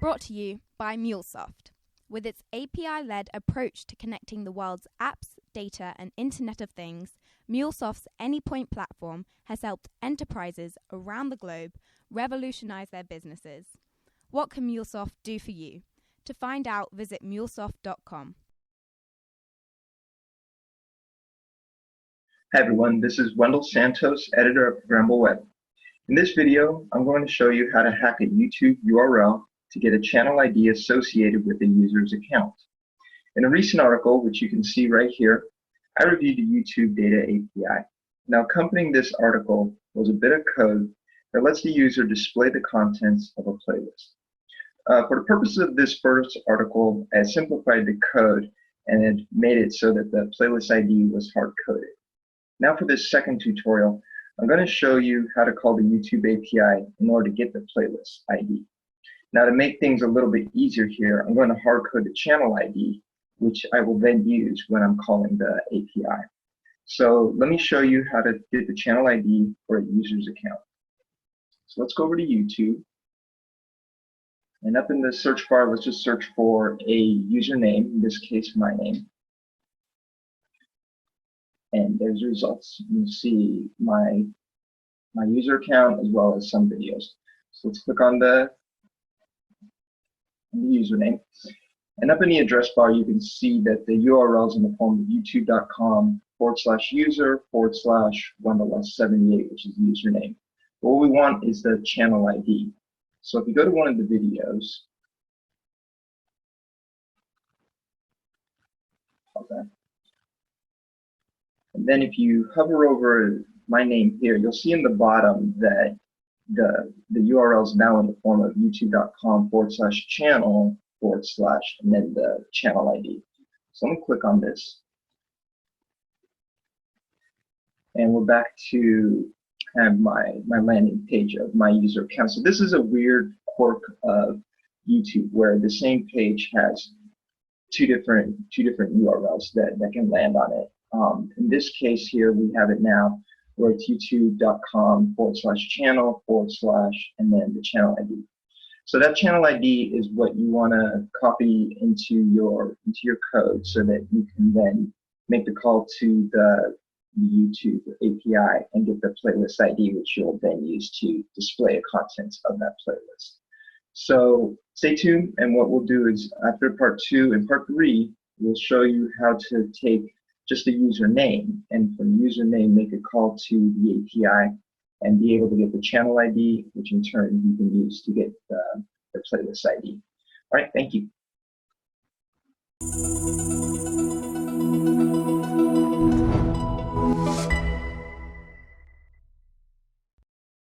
Brought to you by MuleSoft. With its API-led approach to connecting the world's apps, data, and Internet of Things, MuleSoft's Anypoint platform has helped enterprises around the globe revolutionize their businesses. What can MuleSoft do for you? To find out, visit mulesoft.com. Hi everyone, this is Wendell Santos, editor of ProgrammableWeb. In this video, I'm going to show you how to hack a YouTube URL to get a channel ID associated with the user's account. In a recent article, which you can see right here, I reviewed the YouTube Data API. Now, accompanying this article was a bit of code that lets the user display the contents of a playlist. For the purposes of this first article, I simplified the code and made it so that the playlist ID was hard-coded. Now for this second tutorial, I'm going to show you how to call the YouTube API in order to get the playlist ID. Now to make things a little bit easier here, I'm going to hard-code the channel ID, which I will then use when I'm calling the API. So let me show you how to get the channel ID for a user's account. So let's go over to YouTube. And up in the search bar, let's just search for a username, in this case, my name. And there's the results. You see my user account as well as some videos. So let's click on the username. And up in the address bar, you can see that the URL is in the form of youtube.com/user/Wendell78, which is the username. What we want is the channel ID. So if you go to one of the videos, okay. And then if you hover over my name here, you'll see in the bottom that the URL is now in the form of youtube.com/channel/ and then the channel ID. So I'm going to click on this. And we're back to have my landing page of my user account. So this is a weird quirk of YouTube where the same page has two different URLs that can land on it. In this case here, we have it now where it's youtube.com/channel/ and then the channel ID. So that channel ID is what you want to copy into your code so that you can then make the call to the YouTube API and get the playlist ID, which you'll then use to display the contents of that playlist. So stay tuned, and what we'll do is after part 2 and part 3, we'll show you how to take just the username, and from username make a call to the API and be able to get the channel ID, which in turn you can use to get the playlist ID. All right, thank you.